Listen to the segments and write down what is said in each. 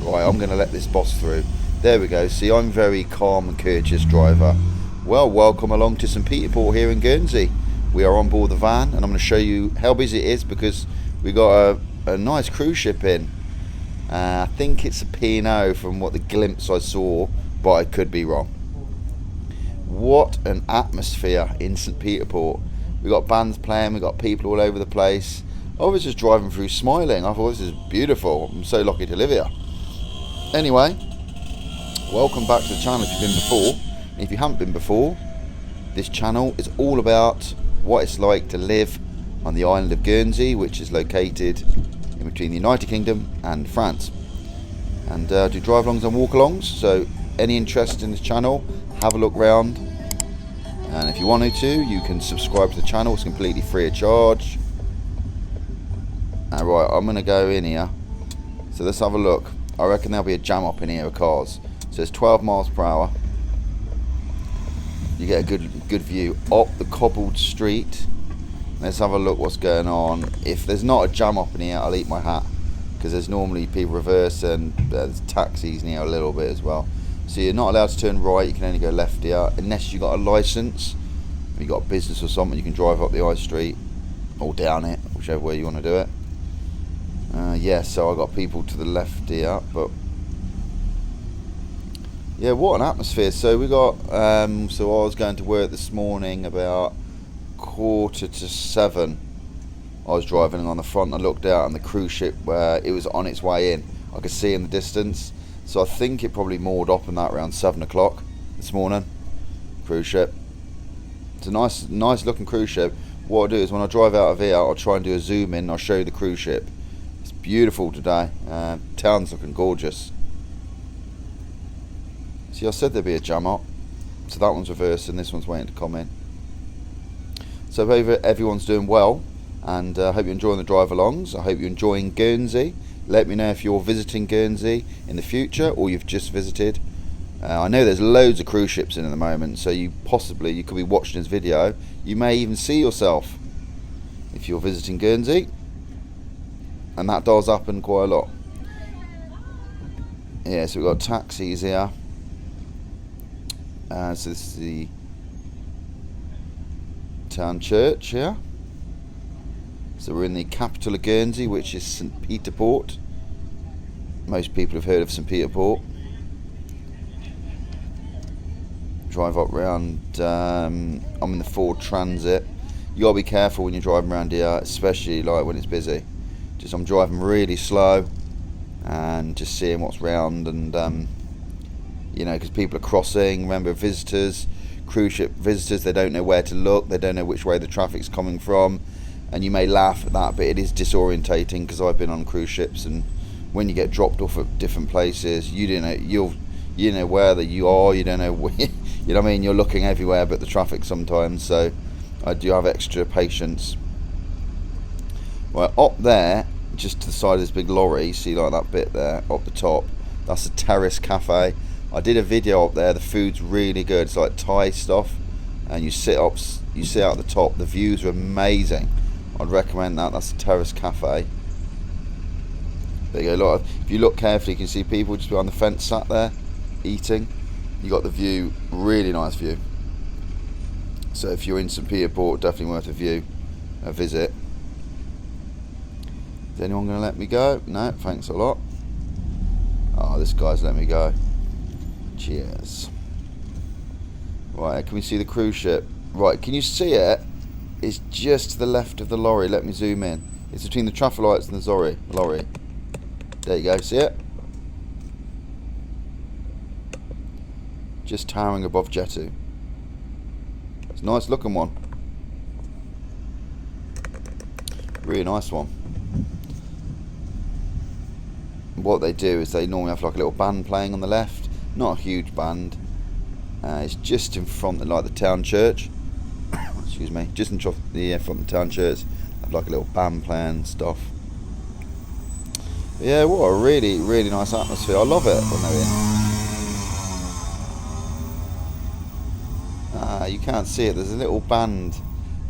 Right, I'm going to let this boss through. There we go. See, I'm very calm and courteous driver. Well, welcome along to St Peter Port here in Guernsey. We are on board the van, and I'm going to show you how busy it is because we got a nice cruise ship in. I think it's a P&O from what the glimpse I saw, but I could be wrong. What an atmosphere in St Peter Port. We got bands playing, we got people all over the place. I was just driving through smiling. I thought this is beautiful. I'm so lucky to live here. Anyway, welcome back to the channel if you've been before. And if you haven't been before, this channel is all about what it's like to live on the island of Guernsey, which is located in between the United Kingdom and France. And do drive-alongs and walk-alongs. So any interest in this channel, have a look round. And if you wanted to, you can subscribe to the channel. It's completely free of charge. Right, I'm going to go in here. So let's have a look. I reckon there'll be a jam up in here of cars. So it's 12 miles per hour. You get a good view up the cobbled street. Let's have a look what's going on. If there's not a jam up in here, I'll eat my hat, because there's normally people reverse and there's taxis in here a little bit as well. So you're not allowed to turn right, you can only go left here unless you've got a license. If you've got a business or something, you can drive up the high street or down it, whichever way you want to do it. Yeah, so I got people to the left here, but yeah, what an atmosphere. So we got so I was going to work this morning about 6:45. I was driving on the front, I looked out and the cruise ship, it was on its way in. I could see in the distance, so I think it probably moored up in that around 7 o'clock this morning. Cruise ship. It's a nice looking cruise ship. What I'll do is when I drive out of here, I'll try and do a zoom in, I'll show you the cruise ship. It's beautiful today. Town's looking gorgeous. See, I said there'd be a jam up. So that one's reversed and this one's waiting to come in. So I hope everyone's doing well, and I hope you're enjoying the drive-alongs. I hope you're enjoying Guernsey. Let me know if you're visiting Guernsey in the future or you've just visited. I know there's loads of cruise ships in at the moment, so you could be watching this video. You may even see yourself if you're visiting Guernsey, and that does happen quite a lot. Yeah, so we've got taxis here. So this is the town church here. So we're in the capital of Guernsey, which is St Peter Port. Most people have heard of St Peter Port. Drive up round, I'm in the Ford Transit. You gotta be careful when you're driving around here, especially like when it's busy. I'm driving really slow and just seeing what's round, and you know, because people are crossing. Remember, visitors, cruise ship visitors, they don't know where to look, they don't know which way the traffic's coming from, and you may laugh at that, but it is disorientating, because I've been on cruise ships, and when you get dropped off at different places, you don't know, you know where that you are, you don't know where, you know what I mean, you're looking everywhere but the traffic sometimes. So I do have extra patience. Well, up there, just to the side of this big lorry, see like that bit there up the top, that's a terrace cafe. I did a video up there. The food's really good. It's like Thai stuff, and you sit out the top. The views are amazing. I'd recommend that. That's a terrace cafe. There you go. If you look carefully, you can see people just behind the fence sat there eating. You got the view, really nice view. So if you're in St Peter Port, definitely worth a visit. Is anyone going to let me go? No, thanks a lot. Oh, this guy's let me go. Cheers. Right, can we see the cruise ship? Right, can you see it? It's just to the left of the lorry. Let me zoom in. It's between the traffic lights and the lorry. There you go, see it? Just towering above Jetty. It's a nice looking one. Really nice one. What they do is they normally have like a little band playing on the left. Not a huge band. It's just in front of like the town church. Excuse me. Just in front of the town church. Have like a little band playing and stuff. But yeah, what a really, really nice atmosphere. I love it when they're in. You can't see it. There's a little band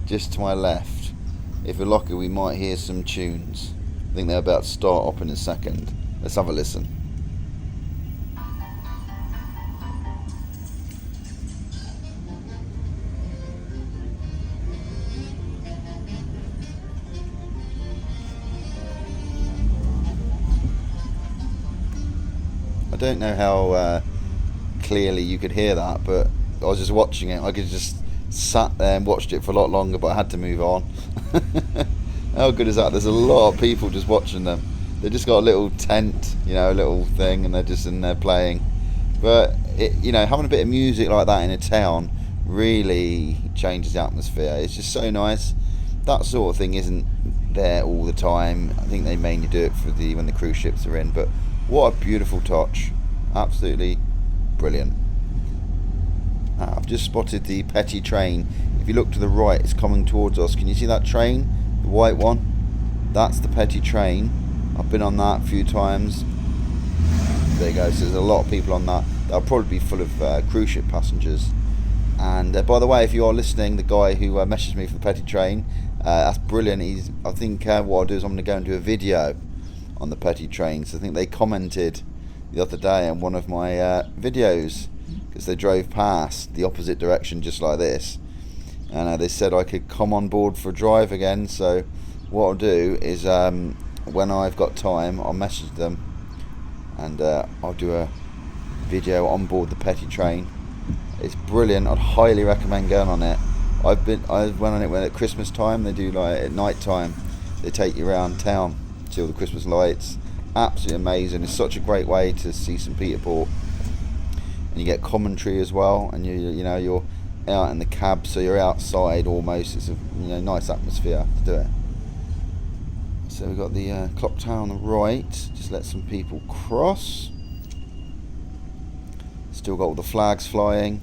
just to my left. If we're lucky, we might hear some tunes. I think they're about to start up in a second. Let's have a listen. I don't know how clearly you could hear that, but I was just watching it. I could just sat there and watched it for a lot longer, but I had to move on. How good is that? There's a lot of people just watching them. They just got a little tent, you know, a little thing, and they're just in there playing. But you know, having a bit of music like that in a town really changes the atmosphere. It's just so nice. That sort of thing isn't there all the time. I think they mainly do it for when the cruise ships are in. But what a beautiful touch! Absolutely brilliant. I've just spotted the Petty train. If you look to the right, it's coming towards us. Can you see that train? The white one? That's the Petty train. I've been on that a few times. There you go. So there's a lot of people on that. That'll probably be full of cruise ship passengers. And by the way, if you are listening, the guy who messaged me for the Petty train, that's brilliant. I think what I'll do is I'm going to go and do a video on the Petty train. So I think they commented the other day on one of my videos, because they drove past the opposite direction just like this, and they said I could come on board for a drive again. So what I'll do is when I've got time, I'll message them and I'll do a video on board the Petty train. It's brilliant. I'd highly recommend going on it. I went on it when at Christmas time. They do, like, at night time, they take you around town, see all the Christmas lights. Absolutely amazing. It's such a great way to see St. Peter. And you get commentary as well, and you know, you're out in the cab, so you're outside almost. It's a nice atmosphere to do it. So we've got the clock tower on the right. Just let some people cross. Still got all the flags flying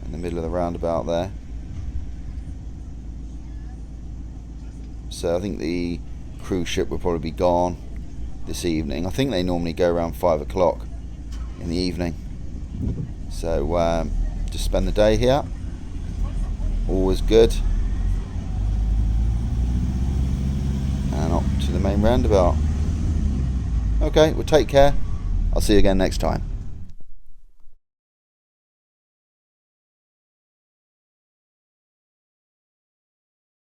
in the middle of the roundabout there. So I think the cruise ship will probably be gone this evening. I think they normally go around 5 o'clock in the evening. So just spend the day here. Always good. And up to the main roundabout. Okay, well, take care. I'll see you again next time.